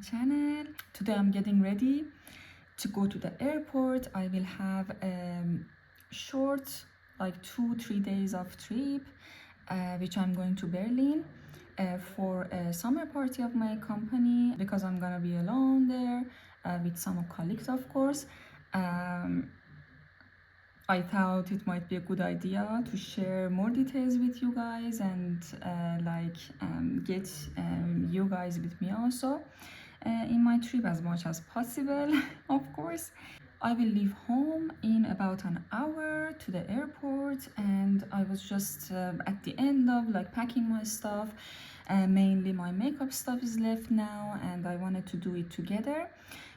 channel. Today I'm getting ready to go to the airport. I will have a short, like 2-3 days of trip, which I'm going to Berlin for a summer party of my company, because I'm gonna be alone there with some colleagues, of course. I thought it might be a good idea to share more details with you guys and get you guys with me also in my trip as much as possible. Of course, I will leave home in about an hour to the airport, and I was just at the end of packing my stuff. Mainly my makeup stuff is left now, and I wanted to do it together.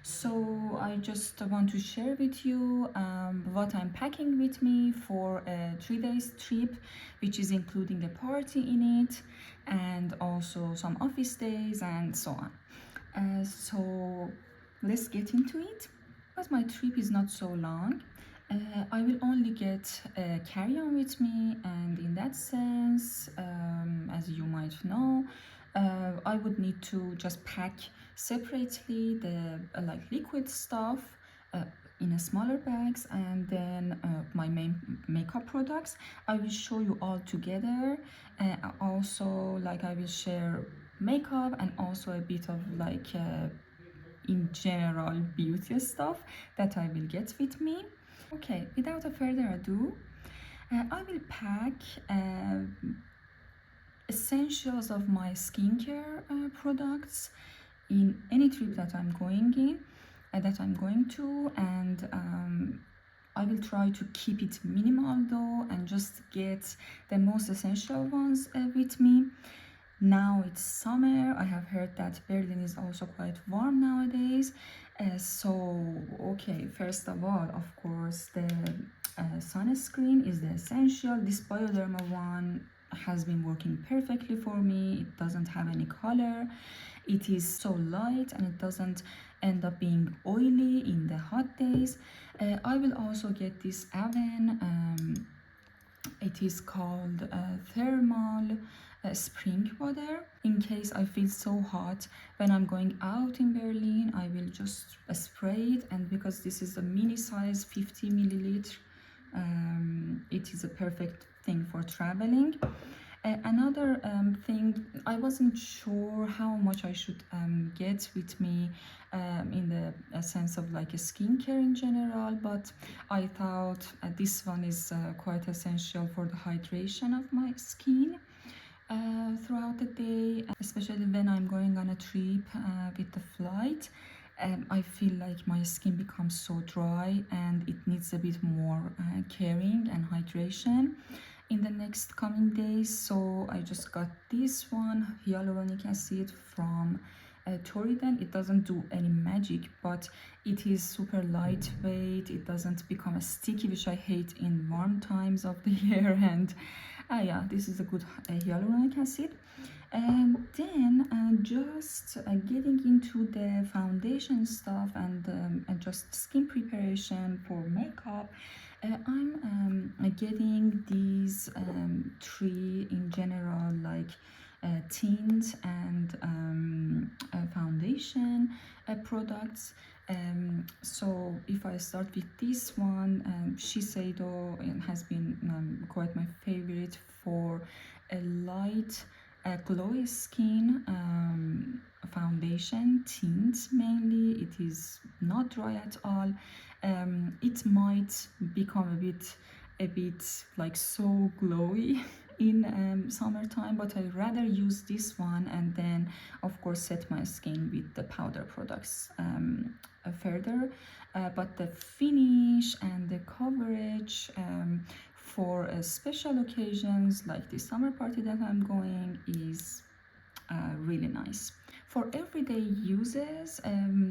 So I just want to share with you what I'm packing with me for a 3 days trip, which is including the party in it and also some office days and so on. So let's get into it. Because my trip is not so long, I will only get a carry-on with me, and in that sense, as you might know, I would need to just pack separately the liquid stuff in a smaller bags, and then my main makeup products I will show you all together. Also, I will share makeup and also a bit of in general beauty stuff that I will get with me. Okay, without a further ado, I will pack essentials of my skincare products in any trip that I'm going to, and I will try to keep it minimal though, and just get the most essential ones with me. Now it's summer. I have heard that Berlin is also quite warm nowadays. Okay, first of all, of course, the sunscreen is the essential. This Bioderma one has been working perfectly for me. It doesn't have any color. It is so light and it doesn't end up being oily in the hot days. I will also get this Avon. It is called thermal spring water. In case I feel so hot when I'm going out in Berlin, I will just spray it, and because this is a mini size 50 milliliter, it is a perfect thing for traveling. Another thing, I wasn't sure how much I should get with me in the sense of a skincare in general, but I thought this one is quite essential for the hydration of my skin throughout the day, especially when I'm going on a trip with the flight. I feel like my skin becomes so dry and it needs a bit more caring and hydration in the next coming days. So I just got this one, hyaluronic acid from Toriden. It doesn't do any magic, but it is super lightweight. It doesn't become sticky, which I hate in warm times of the year. And yeah, this is a good hyaluronic acid. And then just getting into the foundation stuff and just skin preparation for makeup. I'm getting these 3 in general, tint and foundation products. So if I start with this one, Shiseido has been quite my favorite for a light glowy skin foundation tint. Mainly it is not dry at all. It might become a bit so glowy in summertime, but I rather use this one and then of course set my skin with the powder products further. But the finish and the coverage for special occasions like the summer party that I'm going is really nice. For everyday uses,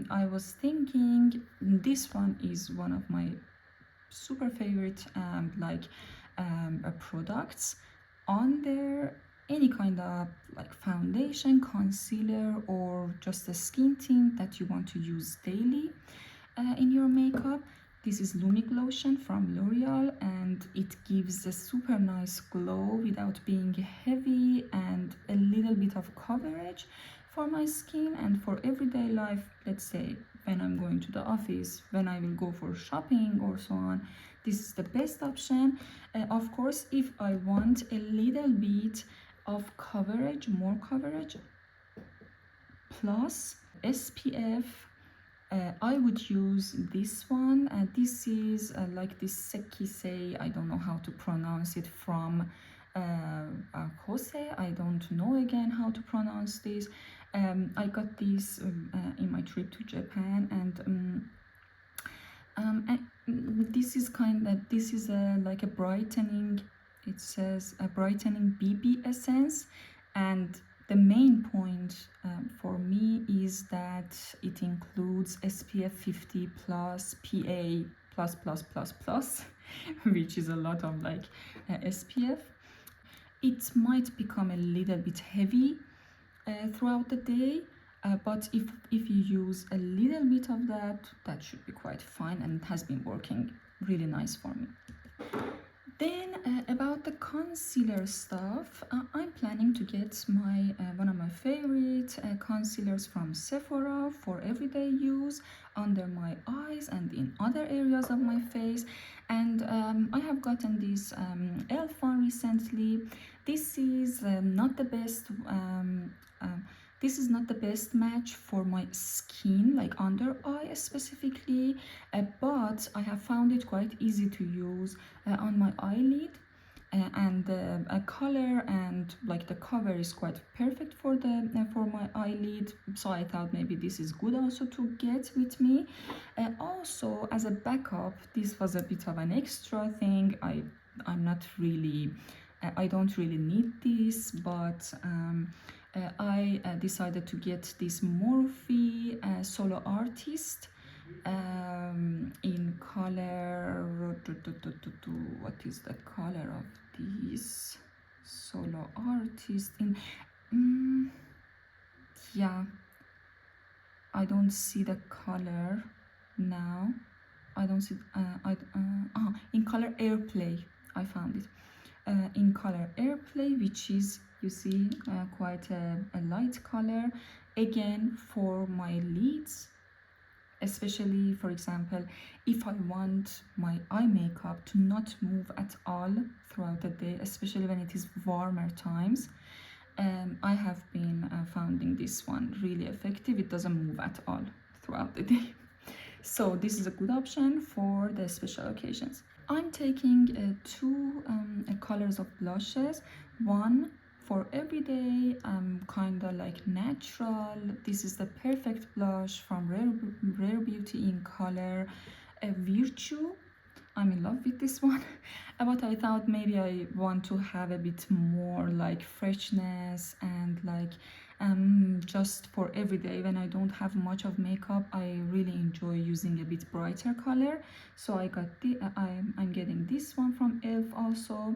I was thinking this one is one of my super favorite products on there. Any kind of foundation, concealer, or just a skin tint that you want to use daily in your makeup. This is Lumi Glotion from Loreal, and it gives a super nice glow without being heavy, and a little bit of coverage for my skin, and for everyday life, let's say when I'm going to the office, when I will go for shopping or so on, this is the best option. Of course, if I want a little bit of coverage, more coverage, plus SPF, I would use this one. This is like this Sekisei, I don't know how to pronounce it, from Kose. I don't know again how to pronounce this. I got this in my trip to Japan, and this is like a brightening, it says a brightening BB essence, and the main point for me is that it includes SPF 50 plus PA plus plus plus plus, which is a lot of like SPF. It might become a little bit heavy throughout the day, but if you use a little bit of that, that should be quite fine, and it has been working really nice for me. Then about the concealer stuff, I'm planning to get my one of my favorite concealers from Sephora for everyday use under my eyes and in other areas of my face. And I have gotten this Elf one recently. This is not the best. This is not the best match for my skin, like under eye specifically, but I have found it quite easy to use on my eyelid, and the color and like the cover is quite perfect for my eyelid, so I thought maybe this is good also to get with me. Also, as a backup, this was a bit of an extra thing. I'm not really I don't really need this, but I decided to get this Morphe Solo Artist in color, what is the color of this Solo Artist in yeah, I don't see the color now. I don't see in color Airplay. I found it in color Airplay, which is, you see, quite a light color, again for my lids, especially, for example, if I want my eye makeup to not move at all throughout the day, especially when it is warmer times. I have been finding this one really effective. It doesn't move at all throughout the day. So this is a good option for the special occasions. I'm taking two colors of blushes. One for everyday, kind of like natural. This is the perfect blush from Rare Beauty in color Virtue. I'm in love with this one. But I thought maybe I want to have a bit more like freshness and like just for everyday when I don't have much of makeup. I really enjoy using a bit brighter color, so I got I'm getting this one from Elf also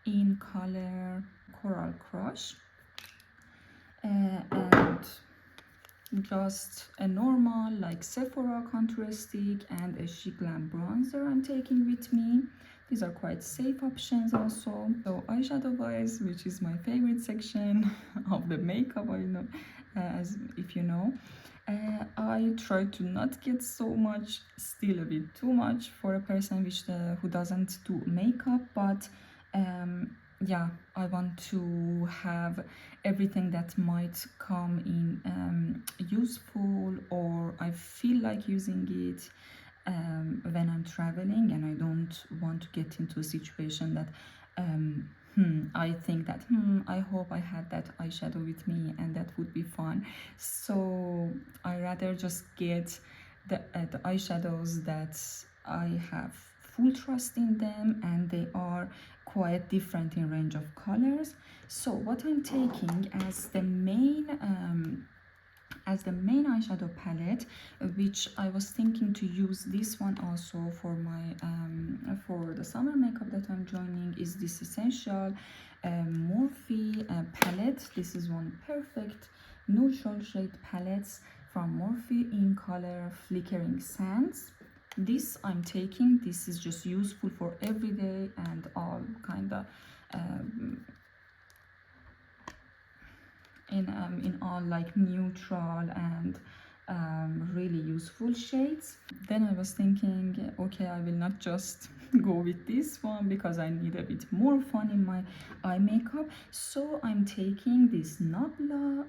in color Coral Crush, and just a normal like Sephora contour stick and a Chic Glam bronzer I'm taking with me. These are quite safe options also. So eyeshadow wise, which is my favorite section of the makeup, I know, as if you know, I try to not get so much, still a bit too much for a person who doesn't do makeup, but yeah, I want to have everything that might come in useful, or I feel like using it when I'm traveling, and I don't want to get into a situation that I think that I hope I had that eyeshadow with me and that would be fun. So I rather just get the eyeshadows that I have full trust in them, and they are quite different in range of colors. So what I'm taking as the main eyeshadow palette, which I was thinking to use this one also for my for the summer makeup that I'm joining, is this essential Morphe palette. This is one perfect neutral shade palettes from Morphe in color Flickering Sands. This I'm taking. This is just useful for everyday and all kind of in all like neutral and really useful shades. Then I was thinking, okay, I will not just go with this one because I need a bit more fun in my eye makeup. So I'm taking this Nabla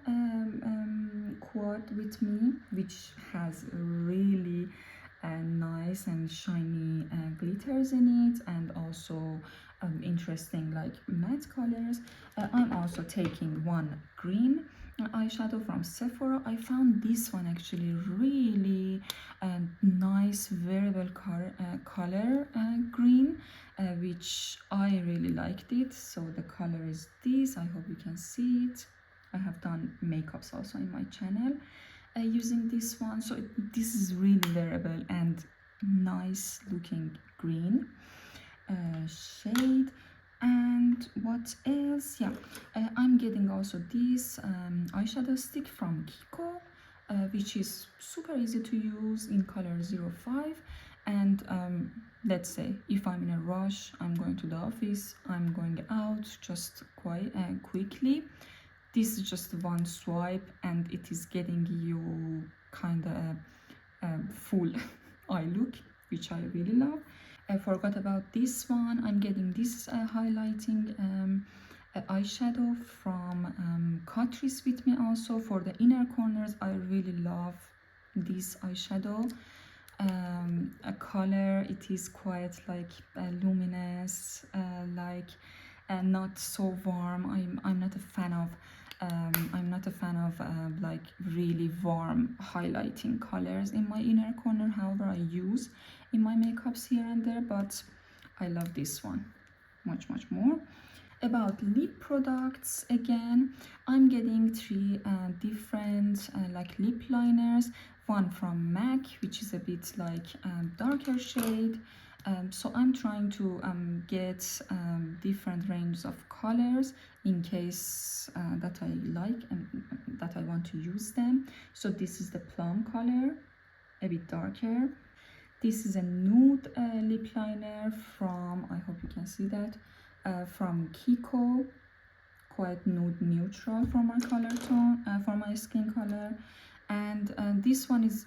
quad with me, which has really nice and shiny glitters in it, and also interesting like matte colors. I'm also taking one green eyeshadow from Sephora. I found this one actually really nice variable color green, which I really liked it. So the color is this. I hope you can see it. I have done makeups also in my channel using this one. So this is really wearable and nice looking green shade. And what else? Yeah, I'm getting also this eyeshadow stick from Kiko, which is super easy to use in color 05. And let's say if I'm in a rush, I'm going to the office, I'm going out just quite quickly, this is just one swipe and it is getting you kind of full eye look, which I really love. I forgot about this one. I'm getting this highlighting eyeshadow from Catrice with me also for the inner corners. I really love this eyeshadow. A color, it is quite like luminous, like not so warm. I'm not a fan of like really warm highlighting colors in my inner corner. However, I use in my makeups here and there, but I love this one much more. About lip products, again, I'm getting three different like lip liners. One from MAC, which is a bit like darker shade. So I'm trying to get different ranges of colors in case that I like and that I want to use them. So this is the plum color, a bit darker. This is a nude lip liner from, I hope you can see that, from Kiko, quite nude neutral for my color tone, for my skin color. And this one is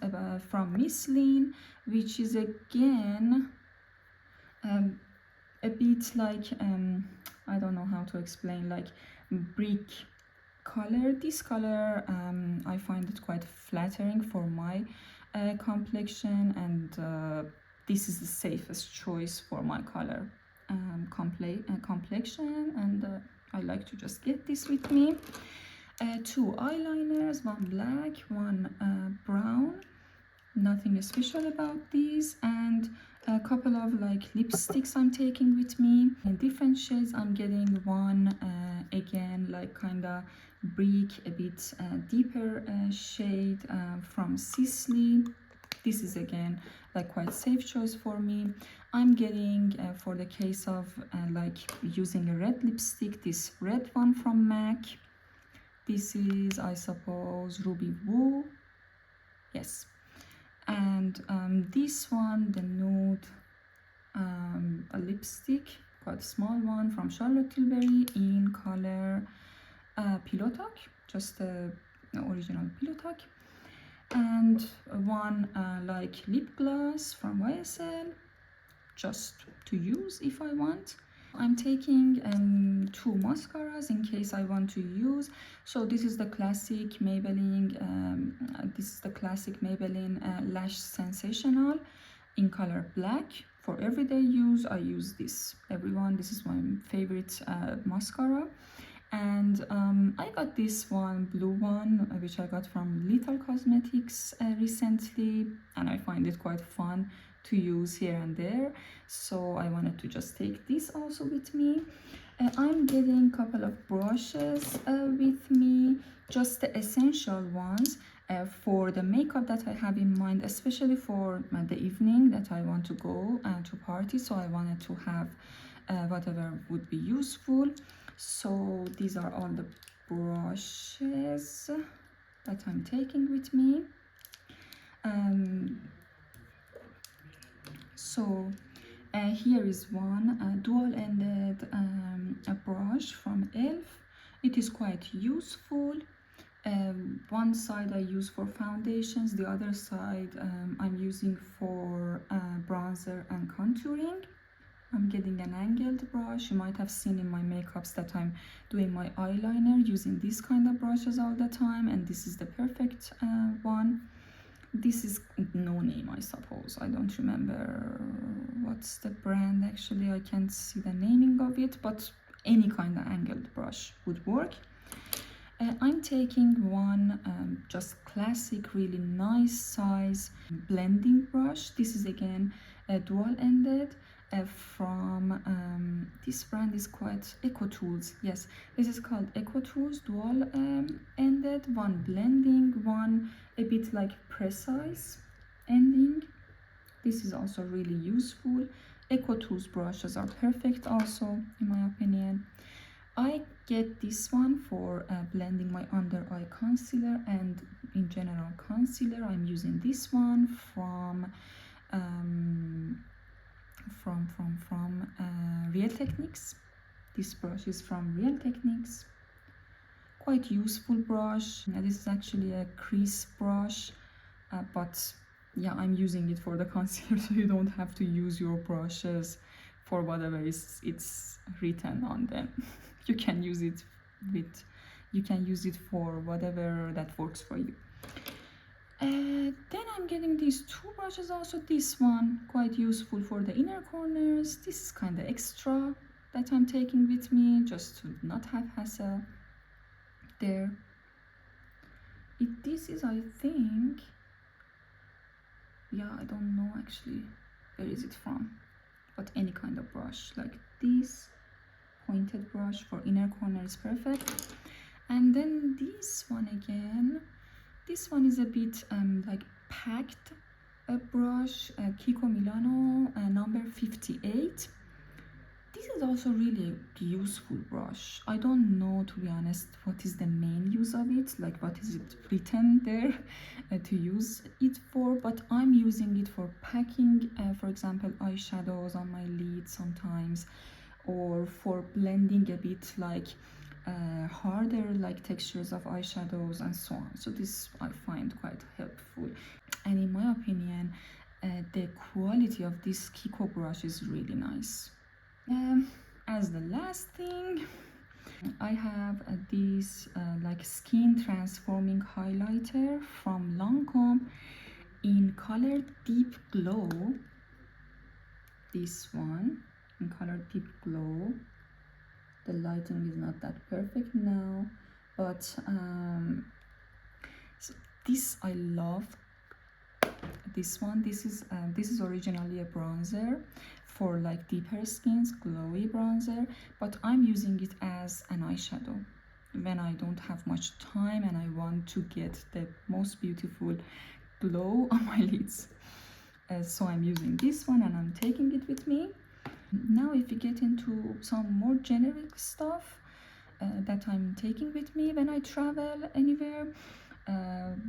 from Miss Lean, which is again a bit like I don't know how to explain, like brick color. This color I find it quite flattering for my complexion, and this is the safest choice for my color complexion, and I like to just get this with me. Two eyeliners, one black, one brown. Nothing special about these, and a couple of like lipsticks I'm taking with me in different shades. I'm getting one again like kind of brick, a bit deeper shade from Sisley. This is again like quite safe choice for me. I'm getting for the case of like using a red lipstick, this red one from MAC. This is, I suppose, Ruby Woo. Yes. And this one, the nude a lipstick, quite small one from Charlotte Tilbury in color Pillow Talk, just the original Pillow Talk. And one like lip gloss from YSL, just to use if I want. I'm taking two mascaras in case I want to use. So this is the classic Maybelline Lash Sensational in color black. For everyday use, I use this. Everyone, this is my favorite mascara. And I got this one, blue one, which I got from Little Cosmetics recently, and I find it quite fun to use here and there, so I wanted to just take this also with me. I'm getting a couple of brushes with me, just the essential ones for the makeup that I have in mind, especially for the evening that I want to go to party. So I wanted to have whatever would be useful. So these are all the brushes that I'm taking with me. So here is one dual-ended brush from Elf. It is quite useful. One side I use for foundations, the other side I'm using for bronzer and contouring. I'm getting an angled brush. You might have seen in my makeups that I'm doing my eyeliner using this kind of brushes all the time, and this is the perfect one. This is no name, I suppose. I don't remember what's the brand actually. I can't see the naming of it, but any kind of angled brush would work. I'm taking one just classic, really nice size blending brush. This is again a dual-ended from this brand is quite Eco Tools. Yes, this is called Eco Tools dual-ended, one blending, one a bit like precise ending. This is also really useful. Eco Tools brushes are perfect also, in my opinion. I get this one for blending my under eye concealer, and in general concealer I'm using this one from Real Techniques. This brush is from Real Techniques. Quite useful brush. Now, this is actually a crease brush, but yeah, I'm using it for the concealer, so you don't have to use your brushes for whatever it's written on them. You can use it for whatever that works for you. Then I'm getting these two brushes also. This one quite useful for the inner corners. This is kind of extra that I'm taking with me just to not have hassle there. This is, I think, yeah, I don't know actually where is it from, but any kind of brush like this pointed brush for inner corner is perfect. And then this one again, this one is a bit like packed brush, Kiko Milano number 58. This is also really a useful brush. I don't know, to be honest, what is the main use of it, like what is it written there to use it for, but I'm using it for packing, for example, eyeshadows on my lid sometimes, or for blending a bit like harder like textures of eyeshadows and so on. So this I find quite helpful, and in my opinion the quality of this Kiko brush is really nice. As the last thing, I have this like skin transforming highlighter from Lancome in color Deep Glow. This one in color Deep Glow. The lighting is not that perfect now, but so this I love. This one, this is originally a bronzer for like deeper skins, glowy bronzer, but I'm using it as an eyeshadow when I don't have much time and I want to get the most beautiful glow on my lids. So I'm using this one and I'm taking it with me. Now if you get into some more generic stuff that I'm taking with me when I travel anywhere,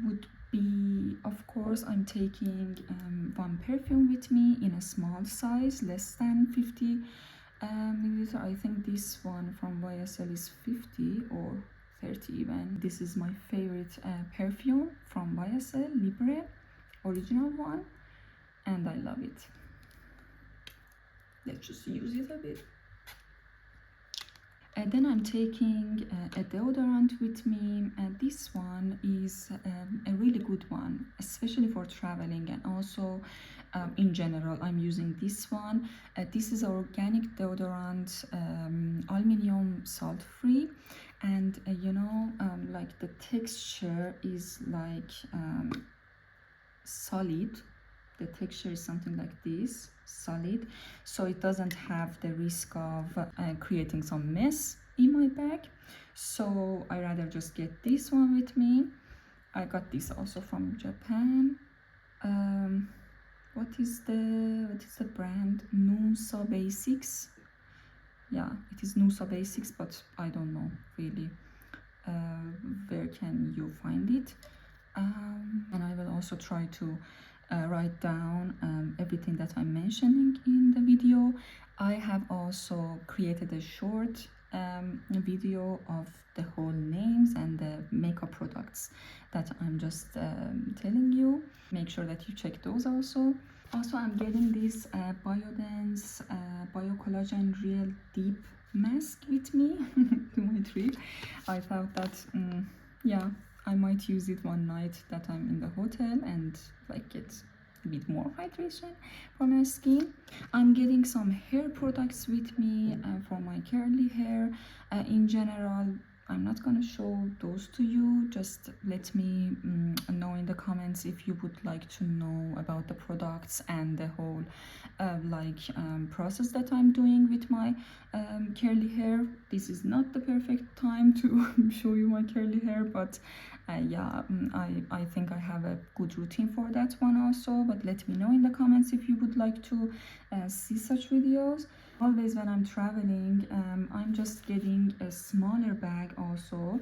would be, of course, I'm taking one perfume with me in a small size, less than 50 milliliter. I think this one from YSL is 50 or 30 even. This is my favorite perfume from YSL, Libre, original one, and I love it. Let's just use it a bit. Then I'm taking a deodorant with me, and this one is a really good one, especially for traveling, and also in general I'm using this one. This is organic deodorant, aluminum salt free, and you know, like the texture is like solid. The texture is something like this, solid, so it doesn't have the risk of creating some mess in my bag. So I rather just get this one with me. I got this also from Japan. What is the brand? Nusa Basics. Yeah, it is Nusa Basics, but I don't know really where can you find it. And I will also try to write down everything that I'm mentioning in the video. I have also created a short video of the whole names and the makeup products that I'm just telling you. Make sure that you check those also. Also, I'm getting this Biodense Bio Collagen Real Deep Mask with me to my trip. I thought that, yeah, I might use it one night that I'm in the hotel and like get a bit more hydration for my skin. I'm getting some hair products with me for my curly hair. In general, I'm not gonna show those to you. Just let me know in the comments if you would like to know about the products and the whole process that I'm doing with my curly hair. This is not the perfect time to show you my curly hair, but yeah, I think I have a good routine for that one also. But let me know in the comments if you would like to see such videos. Always when I'm traveling, I'm just getting a smaller bag also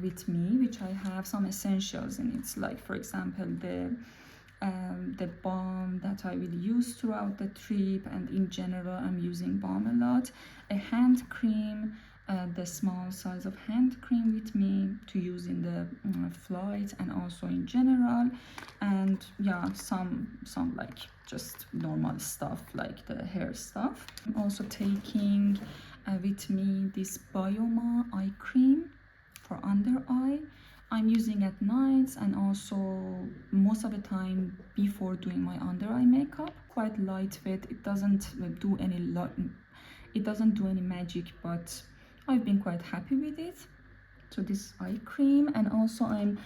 with me, which I have some essentials in it, like for example the balm that I will use throughout the trip, and in general I'm using balm a lot, a hand cream, the small size of hand cream with me to use in the flight and also in general, and yeah, some like just normal stuff like the hair stuff. I'm also taking with me this Bioma eye cream for under eye. I'm using at nights and also most of the time before doing my under eye makeup. Quite lightweight. It doesn't do any magic, but I've been quite happy with it. So this eye cream, and also I'm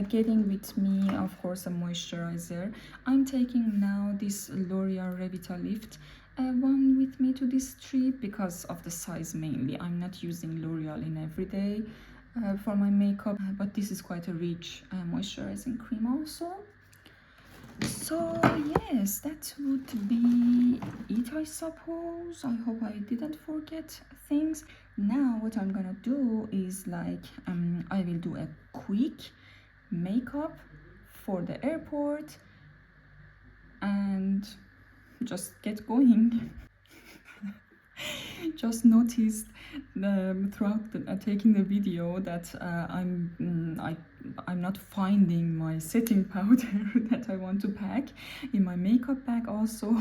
getting with me, of course, a moisturizer. I'm taking now this L'Oreal Revitalift one with me to this trip because of the size mainly. I'm not using L'Oreal in everyday for my makeup, but this is quite a rich moisturizing cream also. So yes, that would be it, I suppose. I hope I didn't forget things. Now what I'm gonna do is like I will do a quick makeup for the airport and just get going. Just noticed throughout taking the video that I'm not finding my setting powder that I want to pack in my makeup bag also.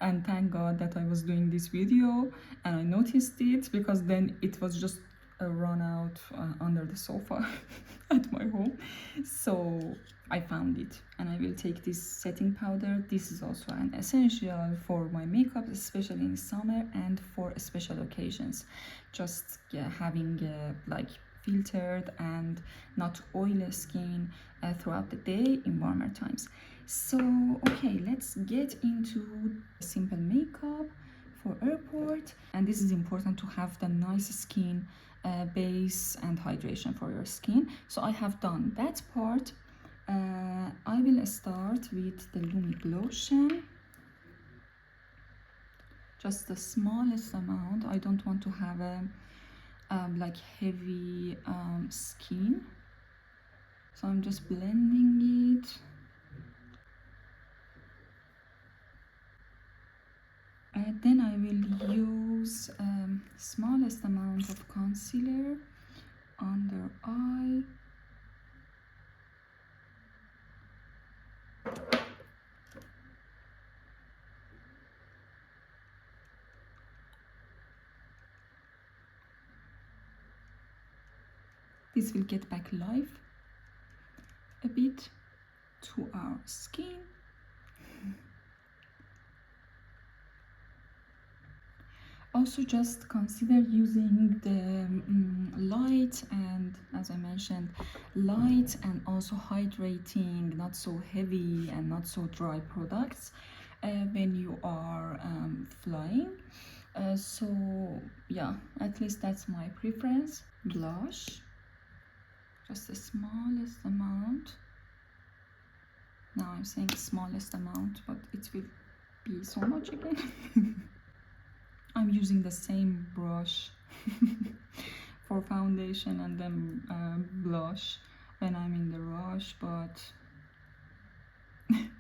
And thank God that I was doing this video and I noticed it, because then it was just run out under the sofa at my home. So I found it and I will take this setting powder. This is also an essential for my makeup, especially in summer and for special occasions. Just having like filtered and not oily skin throughout the day in warmer times. So okay, let's get into simple makeup for airport. And this is important to have the nice skin base and hydration for your skin. So I have done that part. I will start with the Lumi Glotion, just the smallest amount. I don't want to have a like heavy skin, so I'm just blending it. Then I will use smallest amount of concealer under eye. This will get back life a bit to our skin. Also just consider using the light and, as I mentioned, light and also hydrating, not so heavy and not so dry products when you are flying. So yeah, at least that's my preference. Blush, just the smallest amount. Now I'm saying smallest amount, but it will be so much again. I'm using the same brush for foundation and then blush when I'm in the rush, but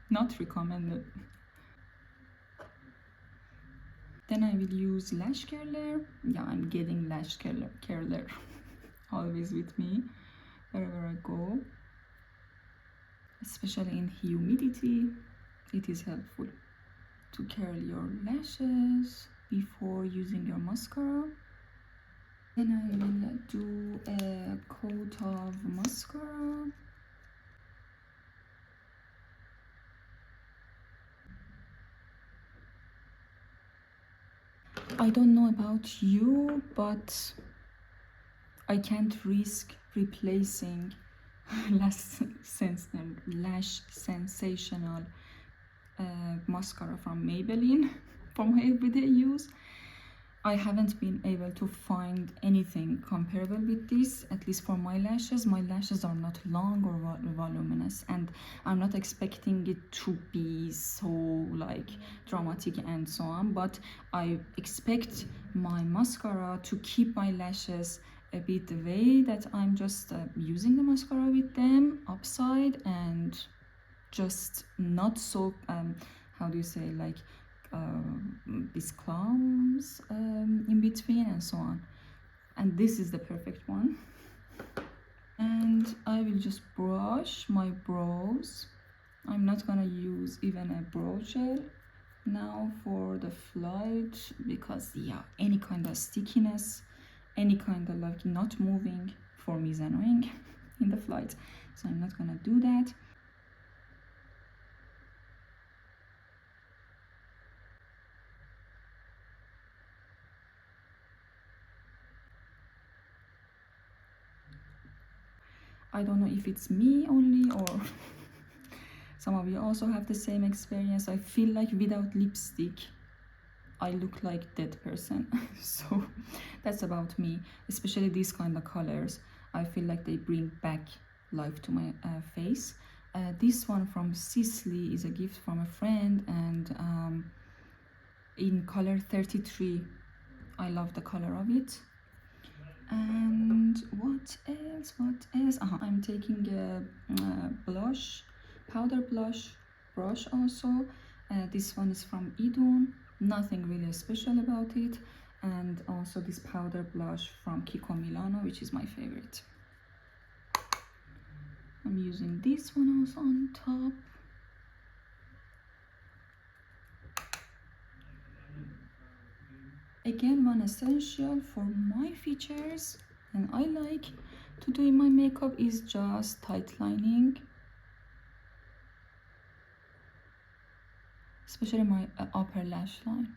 not recommended. Then I will use lash curler. Yeah, I'm getting lash curler always with me wherever I go, especially in humidity. It is helpful to curl your lashes before using your mascara. Then I will do a coat of mascara. I don't know about you, but I can't risk replacing lash sensational mascara from Maybelline for my everyday use. I haven't been able to find anything comparable with this, at least for my lashes. My lashes are not long or voluminous, and I'm not expecting it to be so like dramatic and so on, but I expect my mascara to keep my lashes a bit the way that I'm just using the mascara with them upside, and just not so how do you say, like these clumps in between and so on. And this is the perfect one. And I will just brush my brows. I'm not gonna use even a brow gel now for the flight, because yeah, any kind of stickiness, any kind of like not moving for me is annoying in the flight, so I'm not gonna do that. I don't know if it's me only or some of you also have the same experience. I feel like without lipstick, I look like dead person. So that's about me, especially these kind of colors. I feel like they bring back life to my face. This one from Sisley is a gift from a friend, and in color 33. I love the color of it. And what else? I'm taking a blush, powder blush brush also. This one is from Idun, nothing really special about it. And also this powder blush from Kiko Milano, which is my favorite. I'm using this one also on top. Again, one essential for my features and I like to do in my makeup is just tight lining, especially my upper lash line.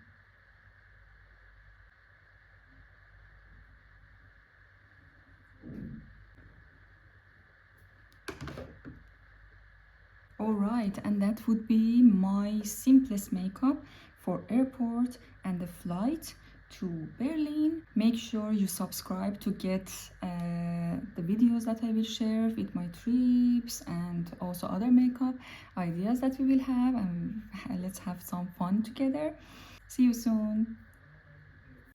Alright, and that would be my simplest makeup for airport and the flight to Berlin. Make sure you subscribe to get the videos that I will share with my trips and also other makeup ideas that we will have, and let's have some fun together. See you soon.